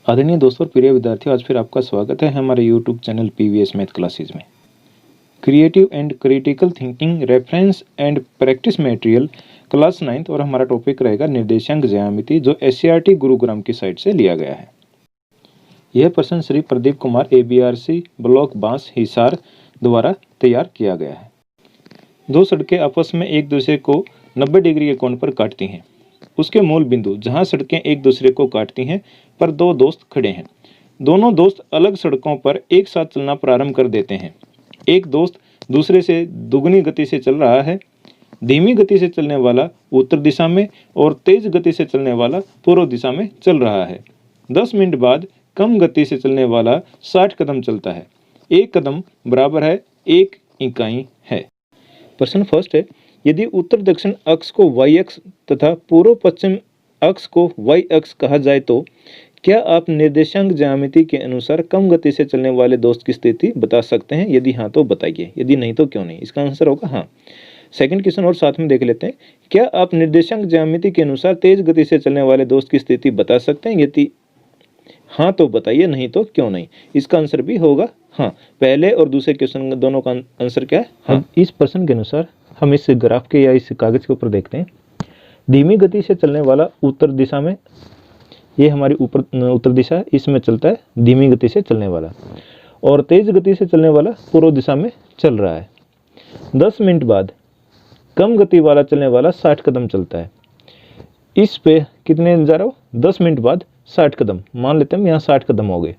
आदरणीय दोस्तों और प्रिय विद्यार्थियों, आज फिर आपका स्वागत है हमारे YouTube channel PVS math classes में। Creative and critical thinking reference and practice material class 9th और हमारा टॉपिक रहेगा निर्देशांक ज्यामिति, जो एससीईआरटी गुरुग्राम की साइट से लिया गया है। यह प्रश्न श्री प्रदीप कुमार ABRC ब्लॉक बांस हिसार द्वारा तैयार किया गया है। दो सड़कें आपस में एक दूसरे को 90 डिग्री के कोण पर काटती हैं। उसके मूल बिंदु जहां सड़कें एक दूसरे को काटती हैं पर दो दोस्त खड़े हैं। दोनों दोस्त अलग सड़कों पर एक साथ चलना प्रारंभ कर देते हैं। एक दोस्त दूसरे से दुगनी गति से चल रहा है। धीमी गति से चलने वाला उत्तर दिशा में और तेज गति से चलने वाला पूर्व दिशा में चल रहा है। 10 मिनट बाद कम गति से चलने वाला 60 कदम चलता है। एक कदम बराबर है 1 इकाई है। प्रश्न फर्स्ट है, यदि उत्तर दक्षिण अक्ष को y अक्ष तथा पूर्व पश्चिम अक्ष को y अक्ष कहा जाए तो क्या आप निर्देशांक ज्यामिति के अनुसार कम गति से चलने वाले दोस्त की स्थिति बता सकते हैं? यदि हाँ तो बताइए, यदि नहीं तो क्यों नहीं। इसका आंसर होगा हाँ। सेकंड क्वेश्चन और साथ में देख लेते हैं, क्या आप निर्देशांक ज्यामिति के अनुसार तेज गति से चलने वाले दोस्त की स्थिति बता सकते हैं? यदि हाँ तो बताइए, नहीं तो क्यों नहीं। इसका आंसर भी होगा हाँ। पहले और दूसरे क्वेश्चन दोनों का आंसर क्या है? हाँ। इस प्रश्न के अनुसार हम इस ग्राफ के या इस कागज के ऊपर देखते हैं। धीमी गति से चलने वाला उत्तर दिशा में, ये हमारी उत्तर दिशा है, इसमें चलता है धीमी गति से चलने वाला, और तेज गति से चलने वाला पूर्व दिशा में चल रहा है। 10 मिनट बाद कम गति वाला चलने वाला 60 कदम चलता है। इस पे कितने जा रहा हो? 10 मिनट बाद 60 कदम, मान लेते हैं यहाँ 60 कदम हो गए,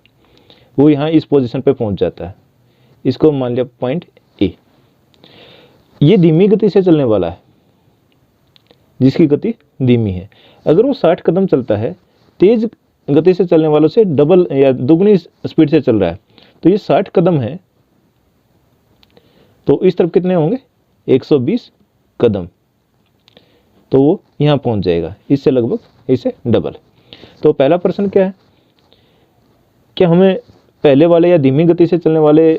वो यहाँ इस पोजीशन पे पहुंच जाता है। इसको मान लिया पॉइंट ए। ये धीमी गति से चलने वाला है, जिसकी गति धीमी है। अगर वो 60 कदम चलता है, तेज गति से चलने वालों से डबल या दुगनी स्पीड से चल रहा है, तो ये 60 कदम है, तो इस तरफ कितने होंगे? 120 कदम, तो वो यहाँ पहुंच जाएगा, इससे लगभग इससे डबल। तो पहला प्रश्न क्या है, क्या हमें पहले वाले या धीमी गति से चलने वाले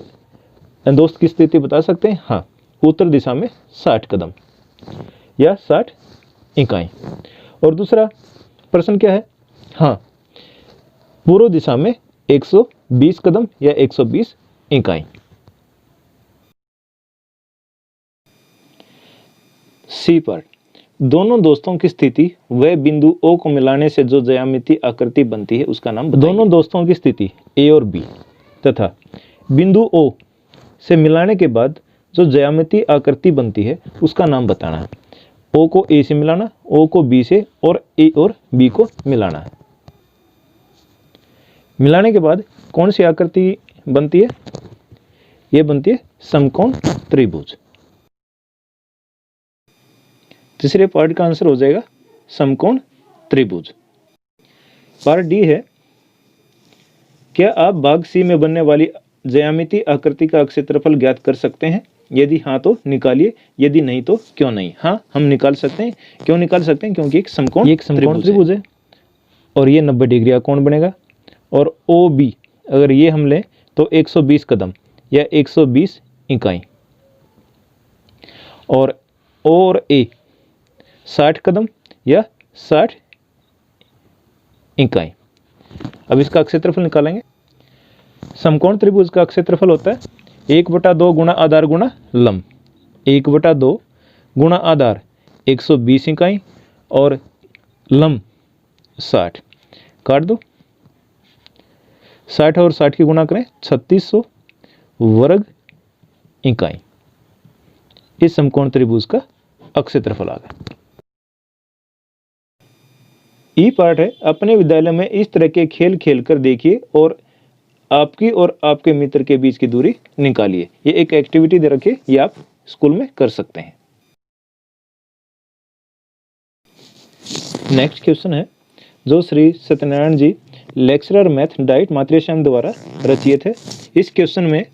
दोस्त की स्थिति बता सकते हैं? हाँ, उत्तर दिशा में 60 कदम या 60 इकाई। और दूसरा प्रश्न क्या है? हाँ, पूर्व दिशा में 120 कदम या 120 इकाई। सी पार्ट, दोनों दोस्तों की स्थिति व बिंदु O को मिलाने से जो ज्यामिति आकृति बनती है उसका नाम बताइए। दोनों दोस्तों की स्थिति A और B तथा बिंदु O से मिलाने के बाद जो ज्यामिति आकृति बनती है उसका नाम बताना है। O को A से मिलाना, O को B से, और A और B को मिलाना है। मिलाने के बाद कौन सी आकृति बनती है? ये बनती है समकोण त्रिभुज। तीसरे पार्ट का आंसर हो जाएगा समकोण त्रिभुज। पार्ट डी है, क्या आप भाग सी में बनने वाली ज्यामिति आकृति का क्षेत्रफल ज्ञात कर सकते हैं? यदि हाँ तो निकालिए, यदि नहीं तो क्यों नहीं। हाँ, हम निकाल सकते हैं। क्यों निकाल सकते हैं? क्योंकि एक समकोण त्रिभुज है और ये 90 डिग्री का कोण बनेगा। और OB अगर ये हम लें तो 120 कदम या 120 इकाई, और O और A 60 कदम या 60 इकाई। अब इसका क्षेत्रफल निकालेंगे। समकोण त्रिभुज का क्षेत्रफल होता है 1/2 गुणा आधार गुणा लंब। 1/2 गुणा आधार 120 इकाई और लंब 60। काट दो, 60 और 60 की गुणा करें 3600 वर्ग इकाई। इस समकोण त्रिभुज का क्षेत्रफल आ गया। ई पार्ट है, अपने विद्यालय में इस तरह के खेल खेलकर देखिए और आपकी और आपके मित्र के बीच की दूरी निकालिए। ये एक एक्टिविटी दे रखी है, ये आप स्कूल में कर सकते हैं। नेक्स्ट क्वेश्चन है, जो श्री सत्यनारायण जी लेक्चरर मैथ डाइट मात्रेश्याम द्वारा रचित है। इस क्वेश्चन में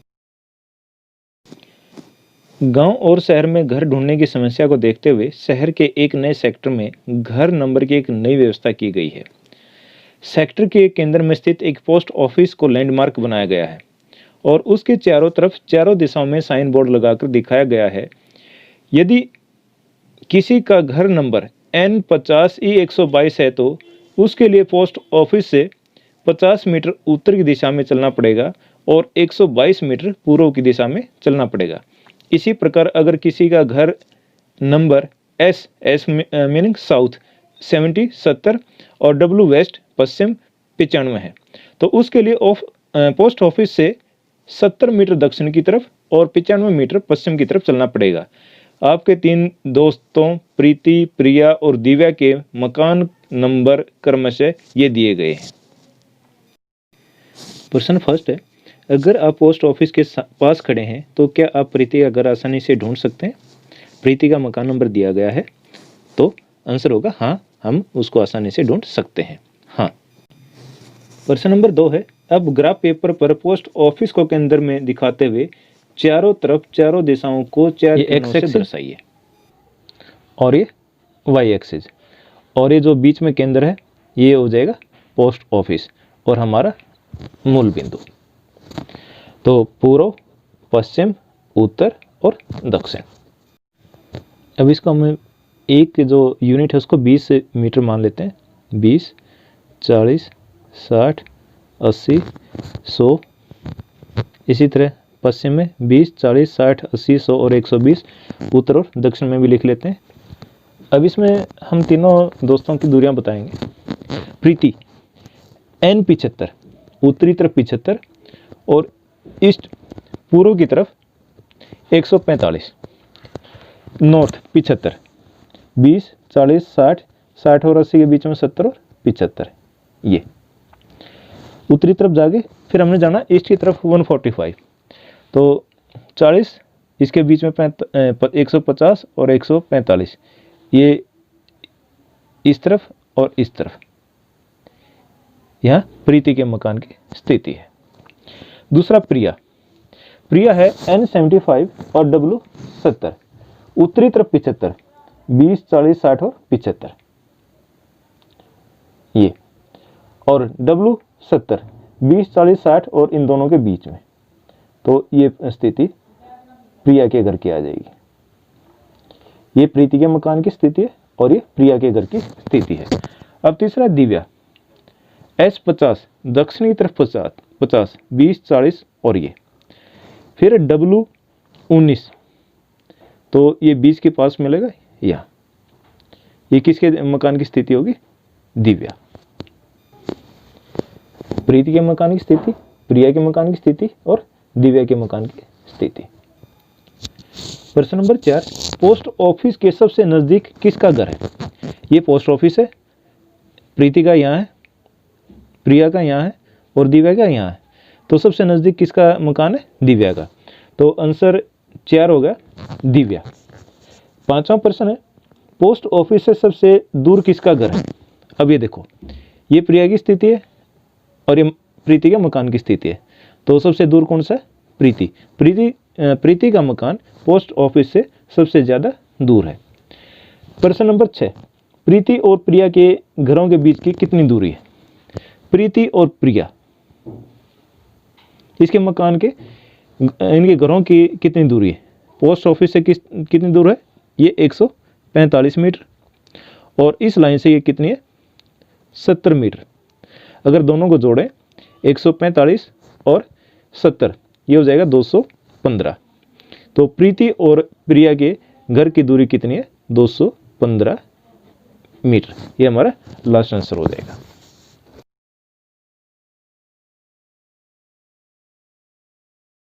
गांव और शहर में घर ढूंढने की समस्या को देखते हुए शहर के एक नए सेक्टर में घर नंबर की एक नई व्यवस्था की गई है। सेक्टर के केंद्र में स्थित एक पोस्ट ऑफिस को लैंडमार्क बनाया गया है और उसके चारों तरफ चारों दिशाओं में साइन बोर्ड लगाकर दिखाया गया है। यदि किसी का घर नंबर N50E122 है तो उसके लिए पोस्ट ऑफिस से 50 मीटर उत्तर की दिशा में चलना पड़ेगा और 122 मीटर पूर्व की दिशा में चलना पड़ेगा। इसी प्रकार अगर किसी का घर नंबर एस मीनिंग साउथ 70 और डब्ल्यू वेस्ट पश्चिम 95 है, तो उसके लिए पोस्ट ऑफिस से 70 मीटर दक्षिण की तरफ और 95 मीटर पश्चिम की तरफ चलना पड़ेगा। आपके 3 दोस्तों प्रीति, प्रिया और दिव्या के मकान नंबर क्रमशः ये दिए गए हैं। प्रश्न फर्स्ट है, अगर आप पोस्ट ऑफिस के पास खड़े हैं तो क्या आप प्रीति का घर आसानी से ढूंढ सकते हैं? प्रीति का मकान नंबर दिया गया है, तो आंसर होगा हाँ, हम उसको आसानी से ढूंढ सकते हैं। हाँ। प्रश्न नंबर 2 है, अब ग्राफ पेपर पर पोस्ट ऑफिस को केंद्र में दिखाते हुए चारों तरफ चारों दिशाओं को 4 किरणों से दर्शाइए। और ये वाई एक्सिस, और ये जो बीच में केंद्र है ये हो जाएगा पोस्ट ऑफिस और हमारा मूल बिंदु। तो पूर्व, पश्चिम, उत्तर और दक्षिण। अब इसको हम एक जो यूनिट है उसको 20 मीटर मान लेते हैं। 20, 40, 60, 80, 100। इसी तरह पश्चिम में 20, 40, 60, 80, 100 और 120। उत्तर और दक्षिण में भी लिख लेते हैं। अब इसमें हम तीनों दोस्तों की दूरियां बताएंगे। प्रीति N 75, उत्तरी तरफ 75 और ईस्ट पूर्व की तरफ 145। नॉर्थ 75, 20, 40, 60, 60 और 80 के बीच में 70 और 75। ये उत्तरी तरफ जाके फिर हमने जाना ईस्ट की तरफ 145। तो 40 इसके बीच में 150 और 145, ये इस तरफ और इस तरफ। यहाँ प्रीति के मकान की स्थिति है। दूसरा प्रिया है N 75 और W 70, उत्तरी तरफ 75, 20, 40, 60 और 75। ये और W 70, 20, 40, 60 और इन दोनों के बीच में। तो ये स्थिति प्रिया के घर की आ जाएगी। ये प्रीति के मकान की स्थिति है और ये प्रिया के घर की स्थिति है। अब तीसरा दिव्या S 50, दक्षिणी तरफ 50, 20, 40 और ये। फिर W 19, तो ये 20 के पास मिलेगा यहाँ। ये किसके मकान की स्थिति होगी? दिव्या। प्रीति के मकान की स्थिति, प्रिया के मकान की स्थिति और दिव्या के मकान की स्थिति। प्रश्न नंबर 4, पोस्ट ऑफिस के सबसे नजदीक किसका घर है? ये पोस्ट ऑफिस है, प्रीति का यहाँ है, प्रिया का यहाँ है और दिव्या का यहाँ है। तो सबसे नजदीक किसका मकान है? दिव्या का। तो आंसर 4 होगा दिव्या। 5वां प्रश्न है, पोस्ट ऑफिस से सबसे दूर किसका घर है? अब ये देखो, ये प्रिया की स्थिति है और ये प्रीति के मकान की स्थिति है। तो सबसे दूर कौन सा है? प्रीति का मकान पोस्ट ऑफिस से सबसे ज़्यादा दूर है। प्रश्न नंबर 6, प्रीति और प्रिया के घरों के बीच की कितनी दूरी है? प्रीति और प्रिया, इसके मकान के इनके घरों की कितनी दूरी है? पोस्ट ऑफिस से कितनी दूर है? ये 145 मीटर और इस लाइन से ये कितनी है? 70 मीटर। अगर दोनों को जोड़ें 145 और 70, ये हो जाएगा 215। तो प्रीति और प्रिया के घर की दूरी कितनी है? 215 मीटर। ये हमारा लास्ट आंसर हो जाएगा।